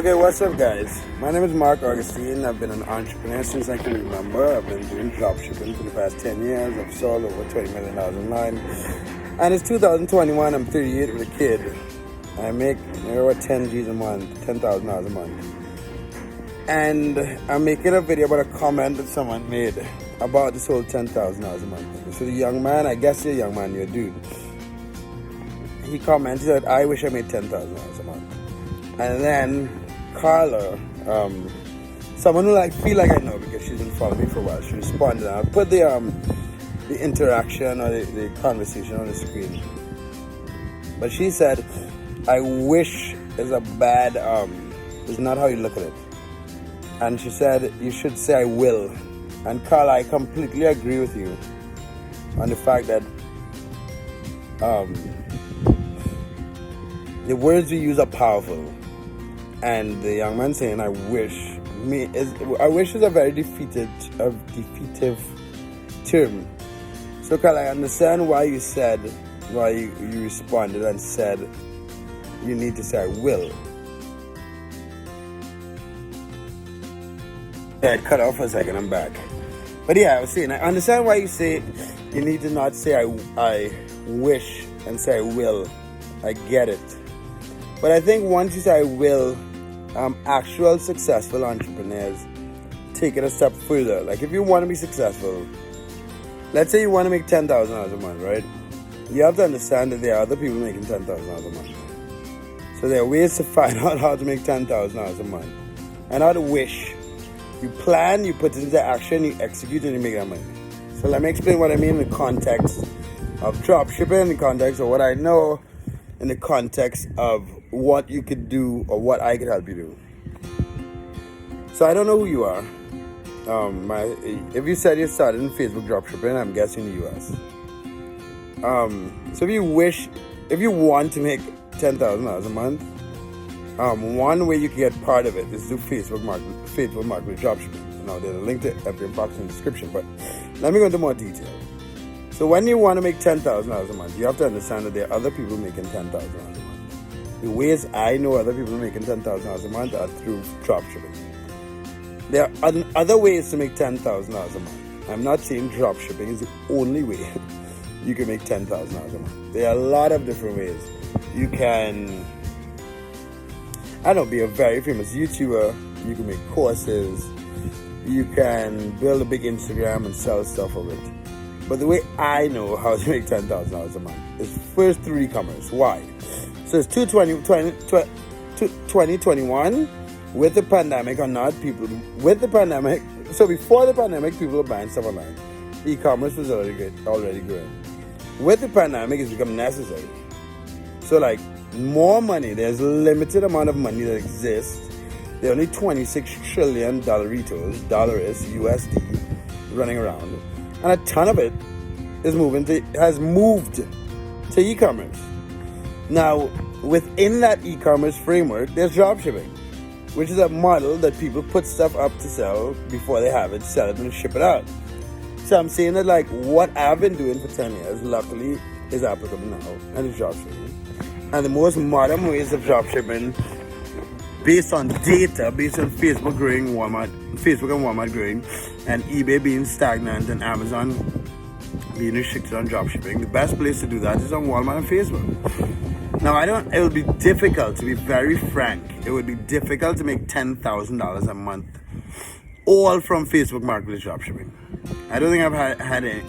Okay, what's up guys? My name is Marc Augustine. I've been an entrepreneur since I can remember. I've been doing dropshipping for the past 10 years. I've sold over $20 million online. And it's 2021, I'm 38 with a kid. I make over 10 G's a month, $10,000 a month. And I'm making a video about a comment that someone made about this whole $10,000 a month. So the young man, I guess you're a young man, you're a dude. He commented that I wish I made $10,000 a month. And then Carla, someone who I feel like I know because she's been following me for a while, she responded. I put the interaction or the conversation on the screen. But she said, I wish is a bad, is not how you look at it. And she said, you should say I will. And Carla, I completely agree with you on the fact that the words we use are powerful. And the young man saying, I wish is a very defeative term. So Carla, I understand why you responded and said, you need to say I will. I cut off for a second, I'm back. But yeah, I was saying, I understand why you say you need to not say I wish and say I will. I get it. But I think once you say I will, actual successful entrepreneurs take it a step further. Like if you want to be successful, let's say you want to make $10,000 a month, right? You have to understand that there are other people making $10,000 a month. So there are ways to find out how to make $10,000 a month. And how to wish. You plan, you put it into action, you execute, and you make that money. So let me explain what I mean in the context of dropshipping, in the context of what I know, in the context of what you could do or what I could help you do. So I don't know who you are. If you said you started in Facebook dropshipping, I'm guessing the US. So if you want to make $10,000 a month, one way you can get part of it is through Facebook Market dropshipping. Now there's a link to every box in the description, but let me go into more detail. So when you want to make $10,000 a month, you have to understand that there are other people making $10,000 a month. The ways I know other people making $10,000 a month are through dropshipping. There are other ways to make $10,000 a month. I'm not saying dropshipping is the only way you can make $10,000 a month. There are a lot of different ways. You can, I don't know, be a very famous YouTuber. You can make courses. You can build a big Instagram and sell stuff of it. But the way I know how to make $10,000 a month is first through e-commerce. Why? So it's 2021 with the pandemic or not, people with the pandemic. So before the pandemic, people were buying stuff online. E-commerce was already growing. With the pandemic, it's become necessary. So like more money, there's a limited amount of money that exists. There are only 26 trillion dollaritos, USD, running around. And a ton of it has moved to e-commerce. Now, within that e-commerce framework, there's dropshipping, which is a model that people put stuff up to sell before they have it, sell it, and ship it out. So I'm saying that like what I've been doing for 10 years, luckily, is applicable now, and it's dropshipping. And the most modern ways of dropshipping, based on data, based on Facebook and Walmart growing, and eBay being stagnant and Amazon being restricted on dropshipping, the best place to do that is on Walmart and Facebook. Now, it would be difficult, to be very frank, it would be difficult to make $10,000 a month, all from Facebook Marketplace dropshipping. I don't think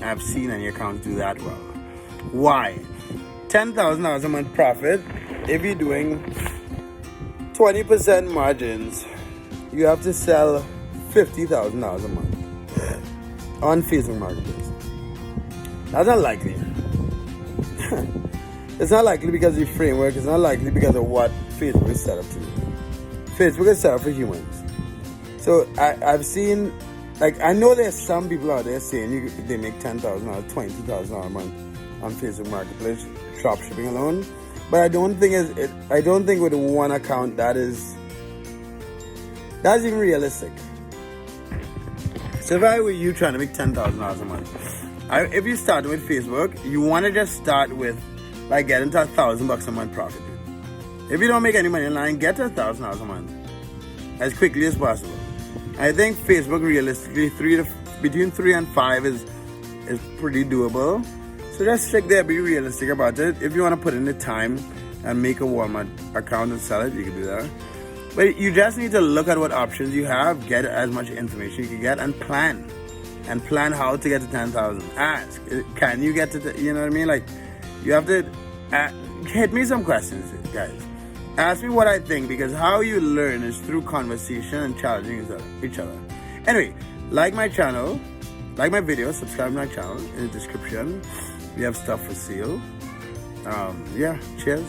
I've seen any accounts do that well. Why? $10,000 a month profit, if you're doing 20% margins, you have to sell $50,000 a month on Facebook Marketplace. That's not likely. It's not likely because of the framework. It's not likely because of what Facebook is set up to do. Facebook is set up for humans. So I've seen, like, I know there's some people out there saying they make $10,000, $22,000 a month on Facebook Marketplace dropshipping alone. But I don't think with one account that's even realistic. So if I were you trying to make $10,000 a month, if you start with Facebook, you want to just start with like getting to $1,000 a month profit. If you don't make any money online, get to $1,000 a month. as quickly as possible. I think Facebook realistically between 3 and 5 is pretty doable. So just stick there, be realistic about it. If you want to put in the time and make a Walmart account and sell it, you can do that. But you just need to look at what options you have, get as much information you can get, and plan. And plan how to get to 10,000. Ask, can you get to, you know what I mean? Like, you have to, hit me some questions, guys. Ask me what I think, because how you learn is through conversation and challenging each other. Anyway, like my channel, like my video, subscribe to my channel. In the description, we have stuff for sale. Yeah, cheers.